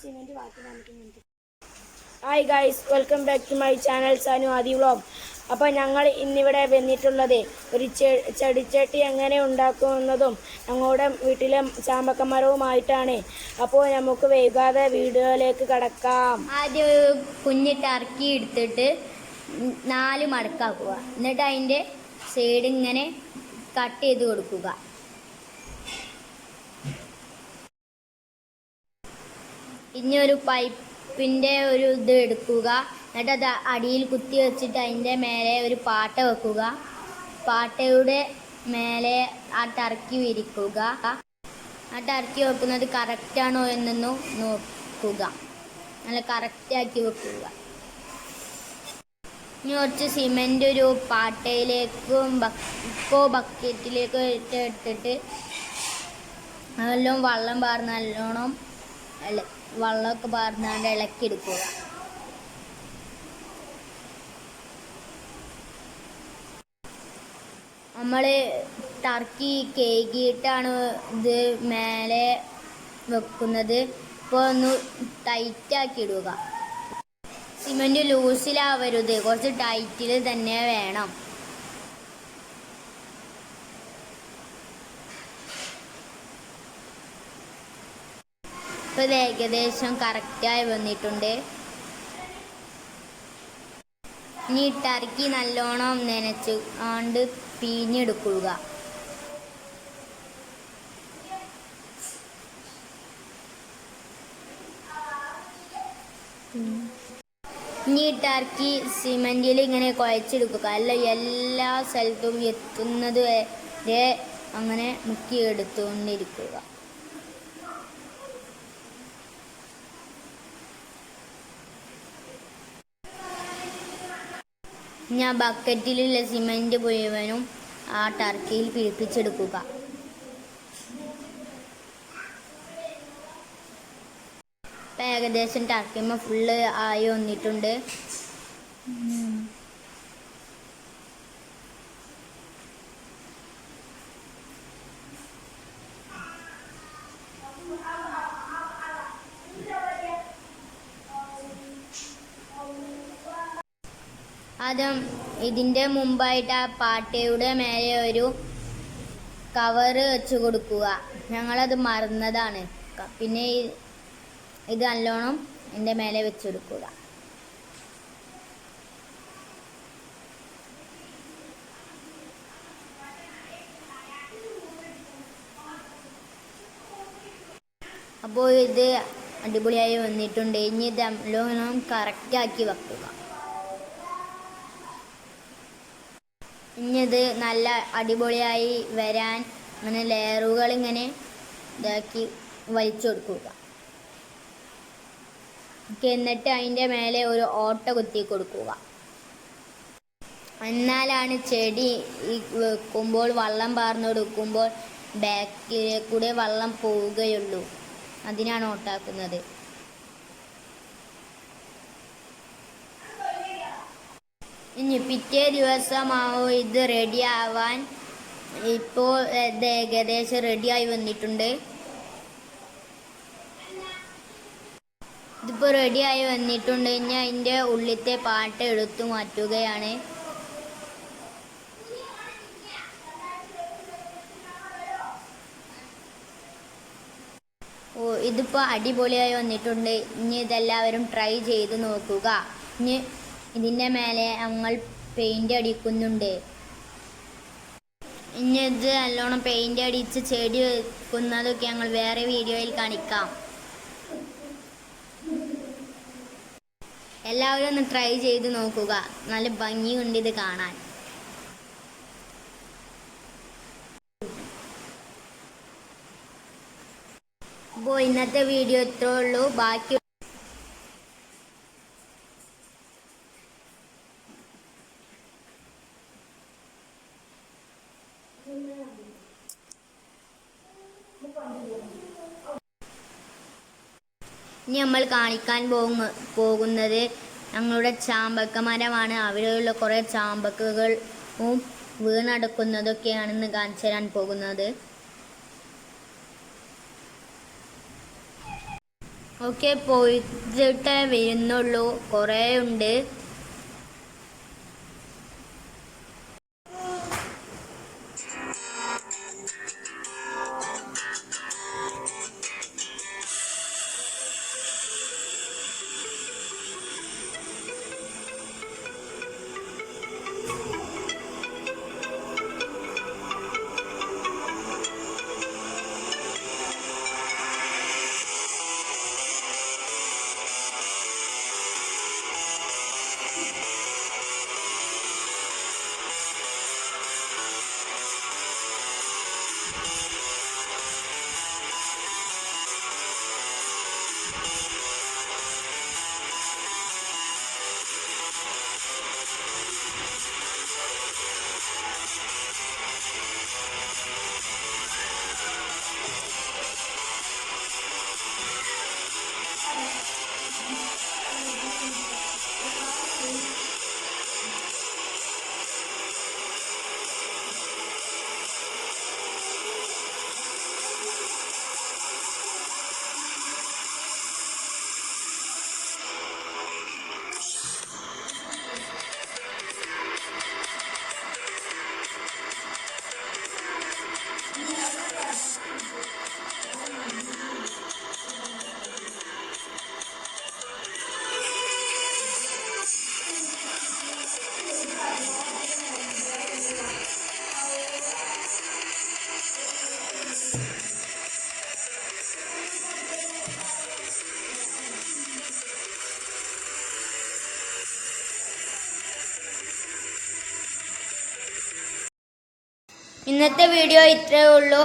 Cement ബാക്കി നമുക്ക്. Hi guys, welcome back to my channel Sanu Aadi vlog. അപ്പോൾ ഞങ്ങൾ ഇന്നിവിടെ വന്നിട്ടുള്ളത് ഒരു ചെടിച്ചട്ടി എങ്ങനെ ഉണ്ടാക്കുന്നതും ഞങ്ങളുടെ വീട്ടിലെ ചാമ്പക്കമരവുമായിട്ടാണ്. അപ്പോൾ നമുക്ക് വൈകാതെ വീഡിയോയിലേക്ക് കടക്കാം. ആദ്യം കുഞ്ഞ് ടർക്കി എടുത്തിട്ട് 4 മടക്കാക്കുക. എന്നിട്ട് അതിൻ്റെ സൈഡ് ഇങ്ങനെ കട്ട് ചെയ്ത് കൊടുക്കുക. ഇനി ഒരു പൈപ്പിൻ്റെ ഒരു ഇത് എടുക്കുക. എന്നിട്ട് അത് അടിയിൽ കുത്തി വെച്ചിട്ട് അതിൻ്റെ മേലെ ഒരു പാട്ട വെക്കുക. പാട്ടയുടെ മേലെ ആ ടർക്കി വിരിക്കുക. ആ ടർക്കി വെക്കുന്നത് കറക്റ്റാണോ എന്നൊന്ന് നോക്കുക. നല്ല കറക്റ്റാക്കി വെക്കുക. ഇനി കുറച്ച് സിമെൻ്റ് ഒരു പാട്ടയിലേക്കും ബക്കറ്റിലേക്കും എടുത്തിട്ട് നല്ലോണം വെള്ളം പാർന്ന് നല്ലോണം വെള്ളമൊക്കെ പാർന്നാണ്ട് ഇളക്കിയെടുക്കുക. നമ്മൾ ടർക്കി കേക്കിയിട്ടാണ് ഇത് മേലെ വെക്കുന്നത്. ഇപ്പോൾ ഒന്ന് ടൈറ്റാക്കി ഇടുക. സിമെൻറ്റ് ലൂസിലാവരുത്, കുറച്ച് ടൈറ്റിൽ തന്നെ വേണം. ഇപ്പോൾ ഇത് ഏകദേശം കറക്റ്റായി വന്നിട്ടുണ്ട്. ഇനി ടർക്കി നല്ലോണം നനച്ച് കൊണ്ട് പിഴിഞ്ഞെടുക്കുക. ഇനി ടർക്കി സിമെൻറ്റിൽ ഇങ്ങനെ കുഴച്ചെടുക്കുക. അല്ല എല്ലാ സ്ഥലത്തും എത്തുന്നത് വരെ അങ്ങനെ മുക്കിയെടുത്തുകൊണ്ടിരിക്കുക. ഞാൻ ബക്കറ്റിലുള്ള സിമെൻറ്റ് മുഴുവനും ആ ടർക്കിയിൽ പിടിപ്പിച്ചെടുക്കുക. ഇപ്പം ഏകദേശം ടർക്കിമ്മ ഫുള്ള് ആയി വന്നിട്ടുണ്ട്. ആദ്യം ഇതിൻ്റെ മുമ്പായിട്ട് ആ പാട്ടയുടെ മേലെ ഒരു കവറ് വെച്ച് കൊടുക്കുക. ഞങ്ങളത് മറന്നതാണ്. പിന്നെ ഇത് നല്ലോണം ഇതിൻ്റെ മേലെ വെച്ച് കൊടുക്കുക. അപ്പോൾ ഇത് അടിപൊളിയായി വന്നിട്ടുണ്ട്. ഇനി ഇത് നല്ലോണം കറക്റ്റാക്കി വെക്കുക. ഇനി ഇത് നല്ല അടിപൊളിയായി വരാൻ അങ്ങനെ ലെയറുകൾ ഇങ്ങനെ ഇതാക്കി വലിച്ചു കൊടുക്കുക. എന്നിട്ട് അതിൻ്റെ മേലെ ഒരു ഓട്ട കുത്തി കൊടുക്കുക. എന്നാലാണ് ചെടി വെക്കുമ്പോൾ വെള്ളം പാർന്നു കൊടുക്കുമ്പോൾ ബാക്കിലേക്കൂടെ വെള്ളം പോവുകയുള്ളൂ. അതിനാണ് ഓട്ടാക്കുന്നത്. ഇനി പിറ്റേ ദിവസമാവും ഇത് റെഡി ആവാൻ. ഇപ്പോൾ ഇത് ഏകദേശം റെഡിയായി വന്നിട്ടുണ്ട്. ഇതിപ്പോൾ റെഡിയായി വന്നിട്ടുണ്ട്. ഇനി അതിൻ്റെ ഉള്ളിലത്തെ പാട്ട എടുത്തു മാറ്റുകയാണ്. ഇതിപ്പോൾ അടിപൊളിയായി വന്നിട്ടുണ്ട്. ഇനി ഇതെല്ലാവരും ട്രൈ ചെയ്ത് നോക്കുക. ഇനി ഇതിൻ്റെ മേലെ ഞങ്ങൾ പെയിൻ്റ് അടിക്കുന്നുണ്ട്. ഇനി ഇത് നല്ലോണം പെയിൻ്റ് അടിച്ച് ചെടി വെക്കുന്നതൊക്കെ ഞങ്ങൾ വേറെ വീഡിയോയിൽ കാണിക്കാം. എല്ലാവരും ഒന്ന് ട്രൈ ചെയ്ത് നോക്കുക. നല്ല ഭംഗിയുണ്ട് ഇത് കാണാൻ. അപ്പോൾ ഇന്നത്തെ വീഡിയോ ഇത്രേ ഉള്ളൂ. ബാക്കി ഇനി നമ്മൾ കാണിക്കാൻ പോകുന്നത് ഞങ്ങളുടെ ചാമ്പക്ക മരമാണ്. അവിടെയുള്ള കുറേ ചാമ്പക്കകളും വീണടക്കുന്നതൊക്കെയാണെന്ന് കാണിച്ചു തരാൻ പോകുന്നത്. ഒക്കെ പോയിട്ടേ വരുന്നുള്ളൂ, കുറേ ഉണ്ട്. ഇന്നത്തെ വീഡിയോ ഇത്രയേ ഉള്ളൂ.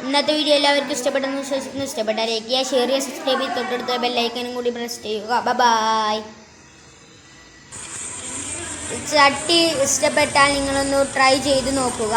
ഇന്നത്തെ വീഡിയോ എല്ലാവർക്കും ഇഷ്ടപ്പെട്ടെന്ന് വിശ്വസിക്കുന്നു. ഇഷ്ടപ്പെട്ടാൽ ലൈക്ക് ചെയ്യുക, ഷെയർ ചെയ്യുക, സബ്സ്ക്രൈബ് ചെയ്ത് തൊട്ടടുത്ത ബെല്ലൈക്കനും കൂടി പ്രസ് ചെയ്യുക. ബൈ. ചട്ടി ഇഷ്ടപ്പെട്ടാൽ നിങ്ങളൊന്ന് ട്രൈ ചെയ്ത് നോക്കുക.